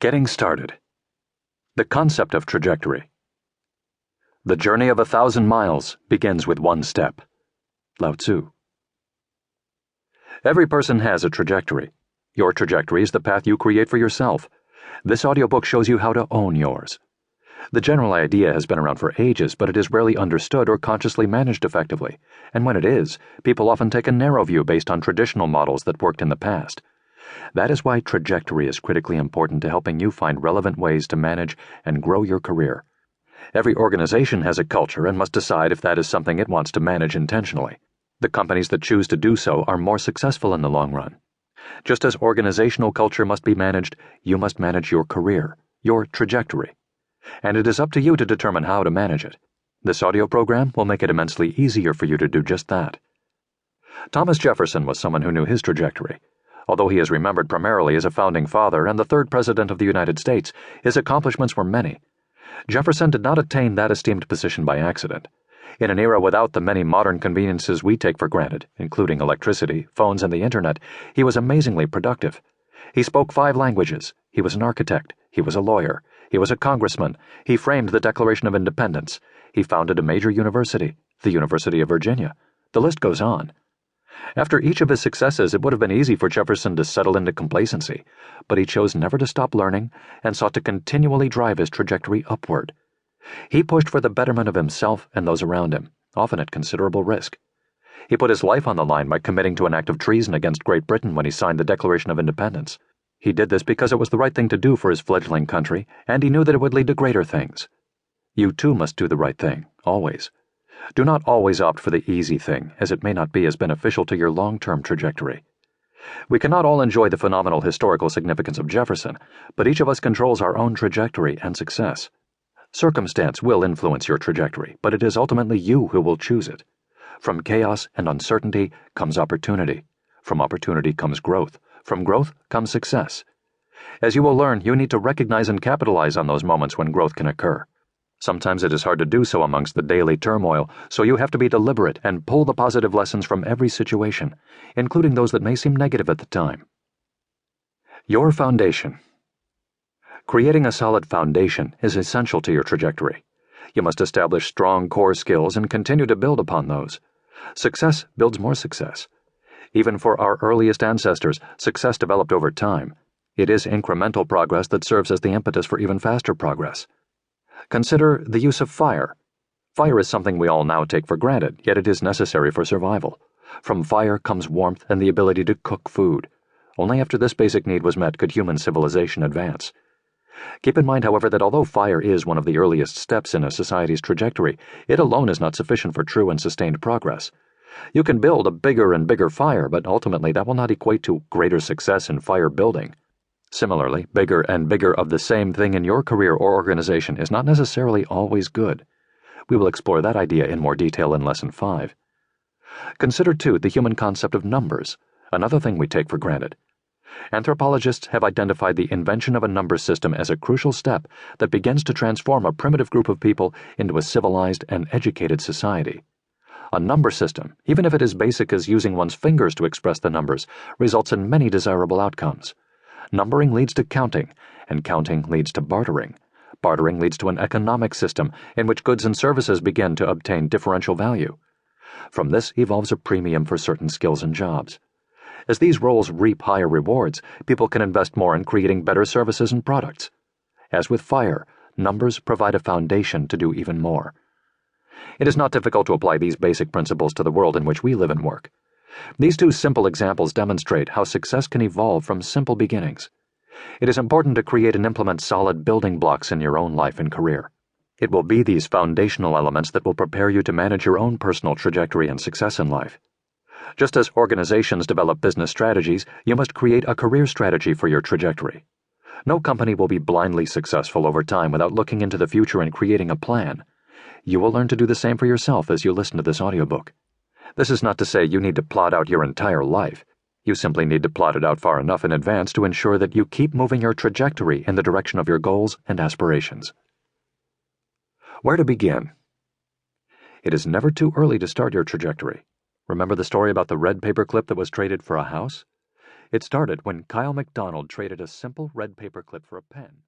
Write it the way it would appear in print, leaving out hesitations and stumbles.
Getting started. The concept of trajectory. The journey of 1,000 miles begins with one step. Lao Tzu. Every person has a trajectory. Your trajectory is the path you create for yourself. This audiobook shows you how to own yours. The general idea has been around for ages, but it is rarely understood or consciously managed effectively, and when it is, people often take a narrow view based on traditional models that worked in the past. That is why trajectory is critically important to helping you find relevant ways to manage and grow your career. Every organization has a culture and must decide if that is something it wants to manage intentionally. The companies that choose to do so are more successful in the long run. Just as organizational culture must be managed, you must manage your career, your trajectory. And it is up to you to determine how to manage it. This audio program will make it immensely easier for you to do just that. Thomas Jefferson was someone who knew his trajectory. Although he is remembered primarily as a founding father and the third president of the United States, his accomplishments were many. Jefferson did not attain that esteemed position by accident. In an era without the many modern conveniences we take for granted, including electricity, phones, and the internet, he was amazingly productive. He spoke 5 languages. He was an architect. He was a lawyer. He was a congressman. He framed the Declaration of Independence. He founded a major university, the University of Virginia. The list goes on. After each of his successes, it would have been easy for Jefferson to settle into complacency, but he chose never to stop learning and sought to continually drive his trajectory upward. He pushed for the betterment of himself and those around him, often at considerable risk. He put his life on the line by committing to an act of treason against Great Britain when he signed the Declaration of Independence. He did this because it was the right thing to do for his fledgling country, and he knew that it would lead to greater things. You too must do the right thing, always. Do not always opt for the easy thing, as it may not be as beneficial to your long-term trajectory. We cannot all enjoy the phenomenal historical significance of Jefferson, but each of us controls our own trajectory and success. Circumstance will influence your trajectory, but it is ultimately you who will choose it. From chaos and uncertainty comes opportunity. From opportunity comes growth. From growth comes success. As you will learn, you need to recognize and capitalize on those moments when growth can occur. Sometimes it is hard to do so amongst the daily turmoil, so you have to be deliberate and pull the positive lessons from every situation, including those that may seem negative at the time. Your foundation. Creating a solid foundation is essential to your trajectory. You must establish strong core skills and continue to build upon those. Success builds more success. Even for our earliest ancestors, success developed over time. It is incremental progress that serves as the impetus for even faster progress. Consider the use of fire. Fire is something we all now take for granted, yet it is necessary for survival. From fire comes warmth and the ability to cook food. Only after this basic need was met could human civilization advance. Keep in mind, however, that although fire is one of the earliest steps in a society's trajectory, it alone is not sufficient for true and sustained progress. You can build a bigger and bigger fire, but ultimately that will not equate to greater success in fire building. Similarly, bigger and bigger of the same thing in your career or organization is not necessarily always good. We will explore that idea in more detail in Lesson 5. Consider, too, the human concept of numbers, another thing we take for granted. Anthropologists have identified the invention of a number system as a crucial step that begins to transform a primitive group of people into a civilized and educated society. A number system, even if it is basic as using one's fingers to express the numbers, results in many desirable outcomes. Numbering leads to counting, and counting leads to bartering. Bartering leads to an economic system in which goods and services begin to obtain differential value. From this evolves a premium for certain skills and jobs. As these roles reap higher rewards, people can invest more in creating better services and products. As with fire, numbers provide a foundation to do even more. It is not difficult to apply these basic principles to the world in which we live and work. These 2 simple examples demonstrate how success can evolve from simple beginnings. It is important to create and implement solid building blocks in your own life and career. It will be these foundational elements that will prepare you to manage your own personal trajectory and success in life. Just as organizations develop business strategies, you must create a career strategy for your trajectory. No company will be blindly successful over time without looking into the future and creating a plan. You will learn to do the same for yourself as you listen to this audiobook. This is not to say you need to plot out your entire life. You simply need to plot it out far enough in advance to ensure that you keep moving your trajectory in the direction of your goals and aspirations. Where to begin? It is never too early to start your trajectory. Remember the story about the red paper clip that was traded for a house? It started when Kyle MacDonald traded a simple red paper clip for a pen.